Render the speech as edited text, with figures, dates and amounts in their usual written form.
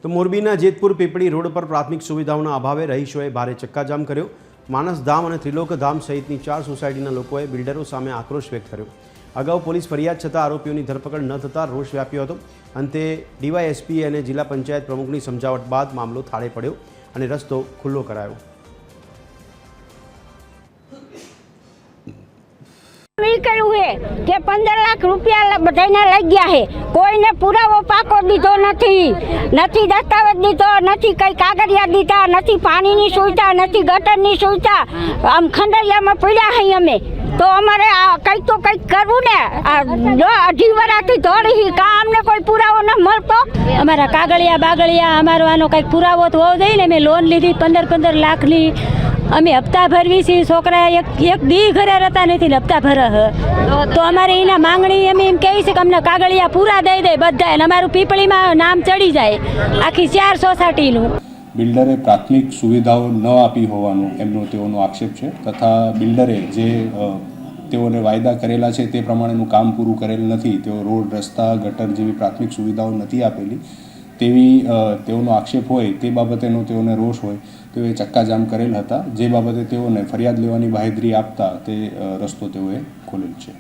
તો મોરબીના જેતપુર પીપળી રોડ પર પ્રાથમિક સુવિધાઓના અભાવે રહીશોએ ભારે ચક્કાજામ કર્યો। માનસધામ અને ત્રિલોકધામ સહિતની 4 સોસાયટીના લોકોએ બિલ્ડરો સામે આક્રોશ વ્યક્ત કર્યો। અગાઉ પોલીસ ફરિયાદ છતાં આરોપીઓની ધરપકડ ન થતાં રોષ વ્યાપ્યો હતો। અંતે ડીવાયએસપી અને જિલ્લા પંચાયત પ્રમુખની સમજાવટ બાદ મામલો થાળે પડ્યો અને રસ્તો ખુલ્લો કરાયો। નીકળ્યું હે કે 15 લાખ રૂપિયા બધાને લઈ ગયા હે, કોઈને પુરાવો પાકો દીધો નથી, નથી દસ્તાવેજ દીધો, નથી કઈ કાગળિયા દીધા, નથી પાણીની સુવિધા, નથી ગટરની સુવિધા। આમ ખંડરિયામાં પડ્યા હઈ અમે તો અમારે કંઈક તો કંઈક કરવું ને। 2.5 વર્ષથી દોડી કા અમને કોઈ પુરાવો ન મળતો। અમારા કાગળિયા બાગળિયા અમારો આનો કંઈક પુરાવો તો હોવો જોઈએ ને। મેં લોન લીધી 15 લાખની, અમે હપ્તા ભરવી છીએ। છોકરા એક દી ઘરે રહેતા નથી ને હપ્તા ભરે તો અમારે એના માંગણી અમે એમ કહેવી છે કે અમને કાગળિયા પૂરા દઈ દે બધા, અને અમારું પીપળીમાં નામ ચડી જાય આખી 4 સોસાયટીનું। બિલ્ડરે પ્રાથમિક સુવિધાઓ ન આપી હોવાનું તેઓનો આક્ષેપ છે, તથા બિલ્ડરે જે તેઓને વાયદા કરેલા છે તે પ્રમાણેનું કામ પૂરું કરેલ નથી। તેઓ રોડ, રસ્તા, ગટર જેવી પ્રાથમિક સુવિધાઓ નથી આપેલી તેવી તેઓનો આક્ષેપ હોય। તે બાબતેનો તેઓને રોષ હોય તેઓએ ચક્કાજામ કરેલ હતા, જે બાબતે તેઓને ફરિયાદ લેવાની બાહેધરી આપતા તે રસ્તો તેઓએ ખોલેલ છે।